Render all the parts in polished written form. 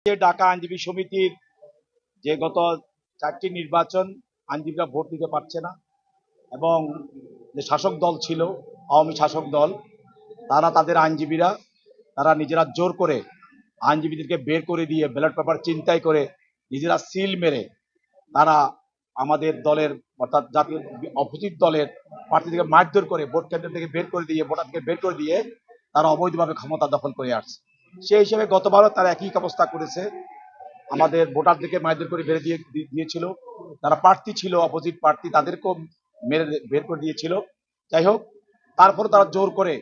যে ঢাকা আইনজীবী সমিতির যে গত 4টি নির্বাচন আইনজীবীরা ভোট দিতে পারছে না এবং যে শাসক দল ছিল আওয়ামী শাসক দল তারা তাদের আইনজীবীরা তারা নিজেরা জোর করে আইনজীবীদেরকে বের করে দিয়ে ব্যালট পেপার ছিনতাই করে নিজেরা সিল মেরে তারা আমাদের দলের অর্থাৎ জাতীয় অপোজিট দলের প্রার্থীদেরকে মারধর করে ভোট কেন্দ্র থেকে বের করে দিয়ে ভোটারকে বের করে দিয়ে তারা অবৈধভাবে ক্ষমতা দখল করে আসছে। সেই হিসেবে গতবারও তারা একই অবস্থা করেছে, আমাদের ভোটারদেরকে মারধর করে বের দিয়েছিল। তারা প্রার্থী ছিল অপোজিট প্রার্থী, তাদেরকেও মেরে বের করে দিয়েছিল। যাই হোক, তারপরে তারা জোর করে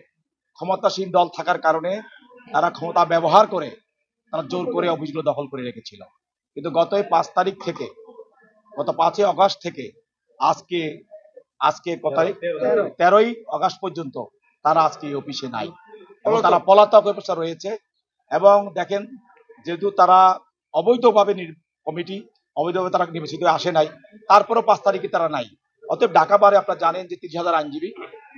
ক্ষমতাসীন দল থাকার কারণে তারা ক্ষমতা ব্যবহার করে তারা জোর করে অফিসগুলো দখল করে রেখেছিল। কিন্তু গত 5 তারিখ থেকে গত 5ই আগস্ট থেকে আজকে আজকে কত তারিখ 13ই আগস্ট পর্যন্ত তারা আজকে এই অফিসে নাই এবং তারা পলাতক অবস্থা রয়েছে। এবং দেখেন, যেহেতু তারা অবৈধভাবে কমিটি অবৈধভাবে তারা নির্বাচিত আসে নাই, তারপরেও 5 তারিখে তারা নাই। অতএব ঢাকা বারে আপনারা জানেন যে 30,000 আইনজীবী,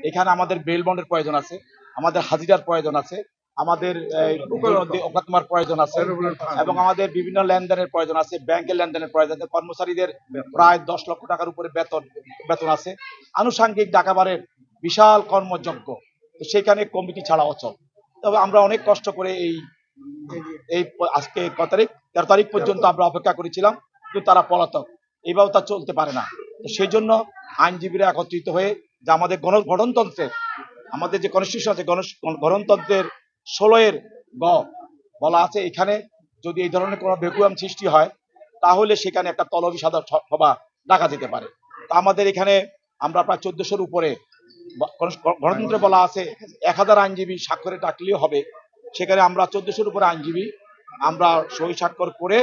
এখানে আমাদের বেল বন্ডের প্রয়োজন আছে, আমাদের হাজিরার প্রয়োজন আছে, আমাদের ওকাতমার প্রয়োজন আছে এবং আমাদের বিভিন্ন লেনদেনের প্রয়োজন আছে, ব্যাংকের লেনদেনের প্রয়োজন আছে, কর্মচারীদের প্রায় 10 লক্ষ টাকার উপরে বেতন আছে, আনুষাঙ্গিক ঢাকা বারের বিশাল কর্মযজ্ঞ। তো সেখানে কমিটি ছাড়া অচল। তবে আমরা অনেক কষ্ট করে এই আজকে কত তারিখ 13 তারিখ পর্যন্ত আমরা অপেক্ষা করেছিলাম, কিন্তু তারা পলাতক, এইভাবে তা চলতে পারে না। তো সেই জন্য আইনজীবীরা একত্রিত হয়ে যে আমাদের গণতন্ত্রের আমাদের যে কনস্টিটিউশন আছে গণতন্ত্রের 16 গ বলা আছে, এখানে যদি এই ধরনের কোনো ভ্যাকুয়াম সৃষ্টি হয় তাহলে সেখানে একটা তলবি সাধারণ সভা ডাকা যেতে পারে। তা আমাদের এখানে আমরা প্রায় 1400-র উপরে গণতন্ত্রে বলা আছে 1000 আইনজীবী স্বাক্ষরে ডাকলেও হবে। সেখানে আমরা 1400-র উপরে আইনজীবী আমরা সই স্বাক্ষর করে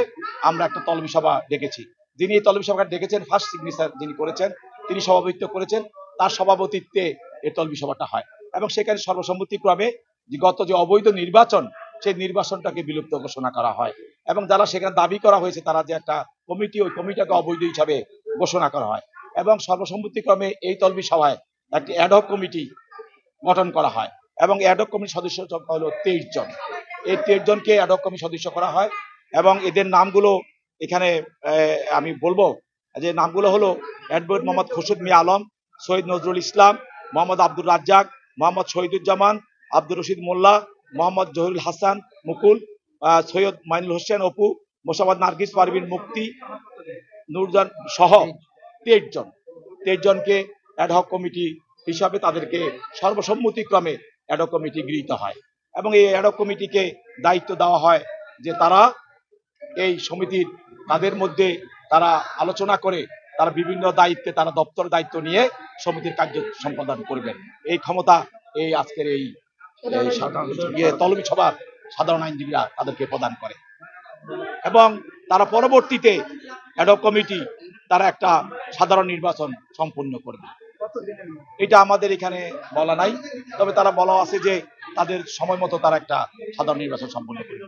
আমরা একটা তলবি সভা ডেকেছি। যিনি এই তলবি সভা ডেকেছেন, ফার্স্ট সিগনেচার যিনি করেছেন, তিনি সভাপতিত্ব করেছেন, তার সভাপতিত্বে এই তলবি সভাটা হয় এবং সেখানে সর্বসম্মতিক্রমে যে গত যে অবৈধ নির্বাচন, সেই নির্বাচনটাকে বিলুপ্ত ঘোষণা করা হয় এবং যারা সেখানে দাবি করা হয়েছে তারা যে একটা কমিটি, ওই কমিটিটাকে অবৈধ হিসাবে ঘোষণা করা হয় এবং সর্বসম্মতিক্রমে এই তলবি সভায় একটি অ্যাডহক কমিটি গঠন করা হয় এবং অ্যাডহক কমিটির সদস্য সংখ্যা হলো 23 জন। এই 23 জনকে অ্যাডহক কমিটির সদস্য করা হয় এবং এদের নামগুলো এখানে আমি বলবো যে নামগুলো হলো অ্যাডভোকেট মোহাম্মদ খুরশিদ মিয়া আলম, সৈয়দ নজরুল ইসলাম, মোহাম্মদ আব্দুর রাজ্জাক, মোহাম্মদ শহীদুজ্জামান, আব্দুর রশিদ মোল্লা, মোহাম্মদ জহিরুল হাসান মুকুল, সৈয়দ মাইনুল হোসেন অপু, মোসাম্মদ নার্গিস পারভিন মুক্তি, নূরজান সহ 23 জনকে অ্যাডহক কমিটি হিসাবে তাদেরকে সর্বসম্মতিক্রমে অ্যাডহক কমিটি গৃহীত হয় এবং এই অ্যাডহক কমিটিকে দায়িত্ব দেওয়া হয় যে তারা এই সমিতির তাদের মধ্যে তারা আলোচনা করে তারা বিভিন্ন দায়িত্বে তারা দপ্তর দায়িত্ব নিয়ে সমিতির কার্য সম্পাদন করবেন। এই ক্ষমতা এই আজকের এই তলবি সভার সাধারণ আইনজীবীরা তাদেরকে প্রদান করে এবং তারা পরবর্তীতে অ্যাডহক কমিটি তারা একটা সাধারণ নির্বাচন সম্পূর্ণ করবে। এটা আমাদের এখানে বলা নাই, তবে তারা বলা আছে যে তাদের সময় মতো তারা একটা সাধারণ নির্বাচন সম্পন্ন করবে।